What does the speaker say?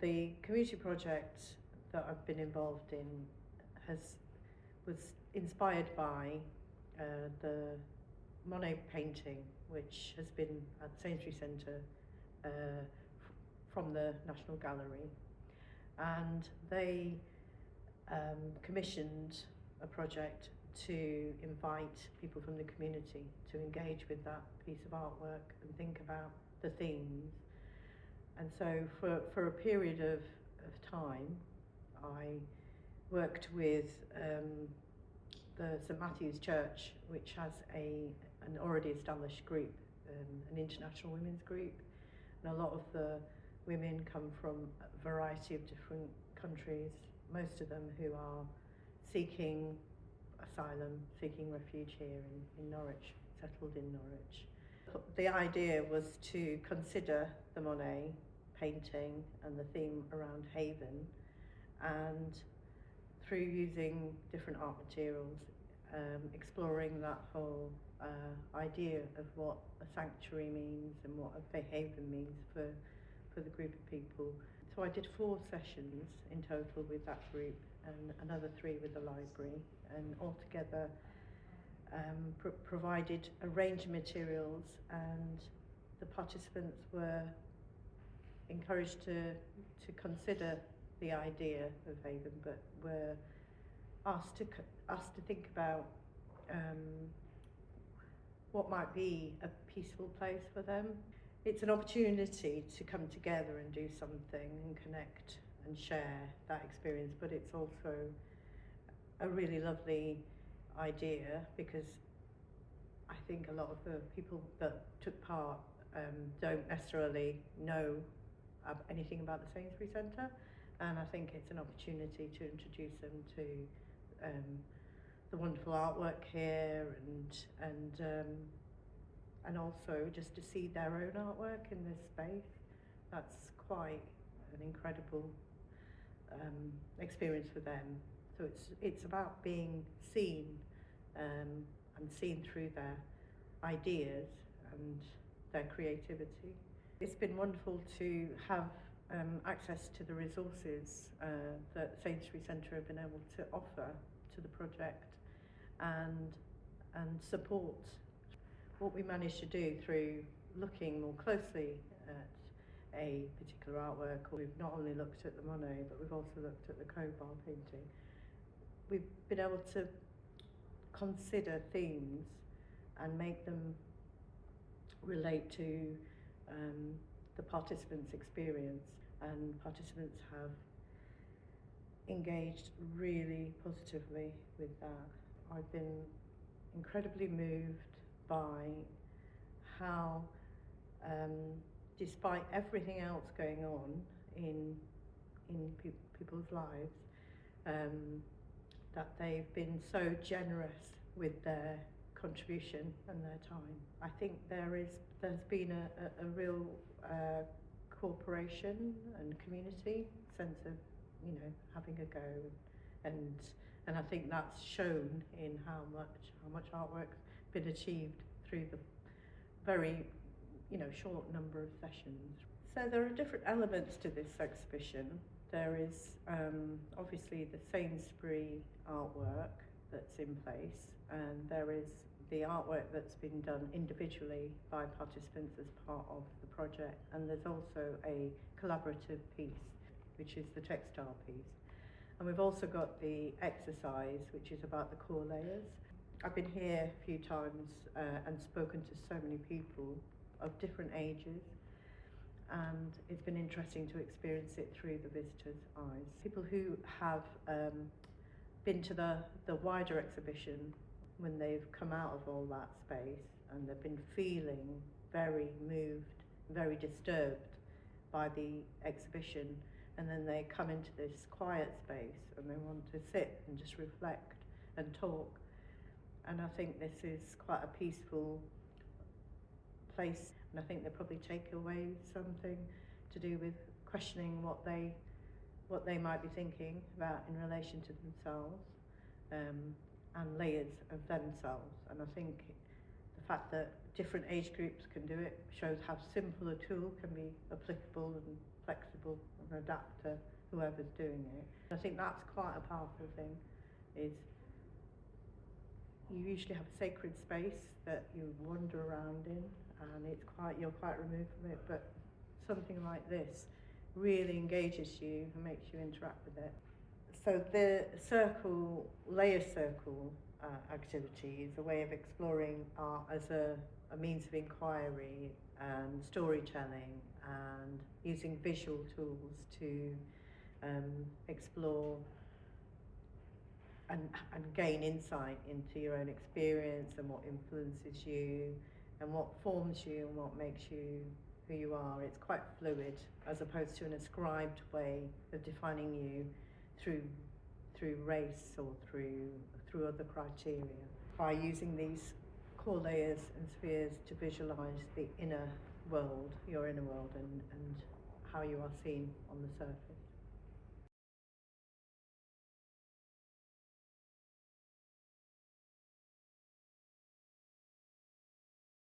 The community project that I've been involved in was inspired by the Monet painting, which has been at Sainsbury Centre from the National Gallery, and they commissioned a project to invite people from the community to engage with that piece of artwork and think about the themes. And so for a period of time, I worked with the St Matthew's Church, which has an already established group, an international women's group, and a lot of the women come from a variety of different countries, most of them who are seeking asylum, seeking refuge here in Norwich, settled in Norwich. The idea was to consider the Monet painting and the theme around haven, and through using different art materials, exploring that whole idea of what a sanctuary means and what a haven means for the group of people. So I did 4 sessions in total with that group and another 3 with the library, and altogether provided a range of materials, and the participants were encouraged to consider the idea of haven, but were asked to think about what might be a peaceful place for them. It's an opportunity to come together and do something and connect and share that experience, but it's also a really lovely idea, because I think a lot of the people that took part don't necessarily know anything about the Sainsbury Centre, and I think it's an opportunity to introduce them to the wonderful artwork here, and also just to see their own artwork in this space. That's quite an incredible experience for them. So it's about being seen and seen through their ideas and their creativity. It's been wonderful to have access to the resources that Sainsbury Centre have been able to offer to the project, and support what we managed to do through looking more closely at a particular artwork. We've not only looked at the Monet, but we've also looked at the Claude painting. We've been able to consider themes and make them relate to the participants' experience, and participants have engaged really positively with that. I've been incredibly moved by how, despite everything else going on in people's lives, that they've been so generous with their contribution and their time. I think there's been a real cooperation and community sense of, having a go, and I think that's shown in how much artwork's been achieved through the very short number of sessions. So there are different elements to this exhibition. There is obviously the Sainsbury artwork that's in place, and there is the artwork that's been done individually by participants as part of the project, and there's also a collaborative piece, which is the textile piece. And we've also got the exercise, which is about the core layers. I've been here a few times and spoken to so many people of different ages, and it's been interesting to experience it through the visitors' eyes. People who have been to the wider exhibition, when they've come out of all that space and they've been feeling very moved, very disturbed by the exhibition, and then they come into this quiet space and they want to sit and just reflect and talk. And I think this is quite a peaceful place, and I think they probably take away something to do with questioning what they might be thinking about in relation to themselves, and layers of themselves. And I think the fact that different age groups can do it, shows how simple a tool can be applicable and flexible and adapt to whoever's doing it. I think that's quite a powerful thing, is you usually have a sacred space that you wander around in, and you're quite removed from it, but something like this really engages you and makes you interact with it. So the layer circle activity is a way of exploring art as a means of inquiry and storytelling, and using visual tools to explore and gain insight into your own experience and what influences you and what forms you and what makes you who you are. It's quite fluid, as opposed to an ascribed way of defining you through race or through other criteria. By using these core layers and spheres to visualise the inner world, your inner world, and how you are seen on the surface.